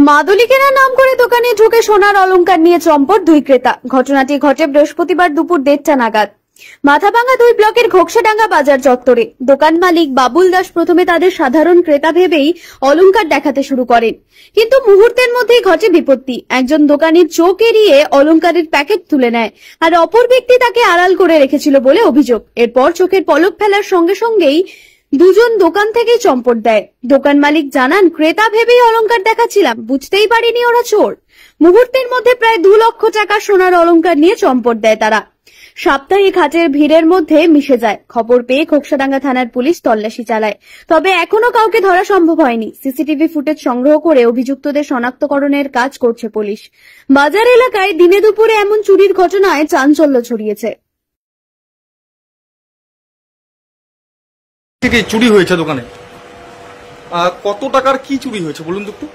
মাদুলি কেনার নাম করে দোকানে ঢুকে সোনার অলংকার নিয়ে চম্পট দুই ক্রেতা। ঘটনাটি ঘটে বৃহস্পতিবার দুপুর 1:30টা নাগাদ মাথাভাঙ্গা 2 ব্লকের ঘোকসাডাঙ্গা বাজার চত্বরে। দোকান মালিক বাবুল দাস প্রথমে তাদের সাধারণ ক্রেতা ভেবেই অলংকার দেখাতে শুরু করেন, কিন্তু মুহূর্তের মধ্যেই ঘটে বিপত্তি। একজন দোকানির চোখ এড়িয়ে অলংকারের প্যাকেট তুলে নেয়, আর অপর ব্যক্তি তাকে আড়াল করে রেখেছিল বলে অভিযোগ। এরপর চোখের পলক ফেলার সঙ্গে সঙ্গেই দুজন দোকান থেকে চম্পট দেয়। দোকান মালিক জানান, ক্রেতা ভেবেই অলংকার দেখাচ্ছিলাম, বুঝতেই পারিনি ওরা চোর। মুহূর্তের মধ্যে প্রায় 2 লক্ষ টাকা সোনার অলংকার নিয়ে চম্পট দেয় তারা। সাপ্তাহিক হাটের ভিড়ের মধ্যে মিশে যায়। খবর পেয়ে ঘোকসাডাঙ্গা থানার পুলিশ তল্লাশি চালায়, তবে এখনো কাউকে ধরা সম্ভব হয়নি। সিসিটিভি ফুটেজ সংগ্রহ করে অভিযুক্তদের শনাক্তকরণের কাজ করছে পুলিশ। বাজার এলাকায় দিনে দুপুরে এমন চুরির ঘটনায় চাঞ্চল্য ছড়িয়েছে। থেকে চুরি হয়েছে দোকানে, কত টাকার কি চুরি হয়েছে বলুন তো একটু।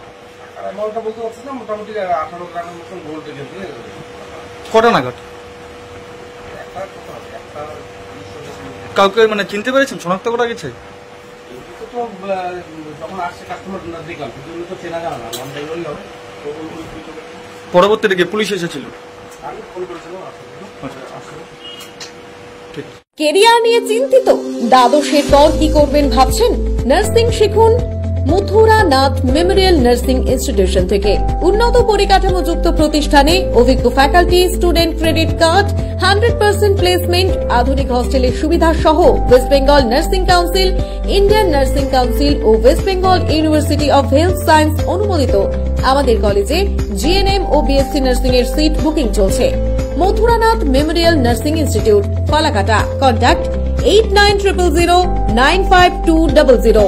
অ্যামাউন্টটা বলতে পারছি না, মোটামুটি 18 গ্রামের মতন গোল্ড রেখেছে। কটা নাগাদ? কাউকে মানে চিনতে পেরেছেন, শনাক্ত করা গেছে? তো যখন আসছে কাস্টমার দেখলাম, কিন্তু তো চেনা জানা না, অনলাইনেই হবে। পরবর্তীতে পুলিশ এসেছিল? আমি ফোন করেছিলাম। কেরিয়ার নিয়ে চিন্তিত? দ্বাদশের পর কি করবেন ভাবছেন? নার্সিং শিখুন Mathura Nath memorial nursing institution থেকে। উন্নত পরিকাঠামোযুক্ত প্রতিষ্ঠানে অভিজ্ঞ faculty, student credit card, 100% placement, আধুনিক হস্টেলের সুবিধা সহ West Bengal nursing council, Indian nursing council ও West Bengal university of health science অনুমোদিত আমাদের কলেজে জিএনএম ও বিএসসি নার্সিং এর সিট বুকিং চলছে। Mathuranath memorial nursing institute, Falakata. Contact 8900095200।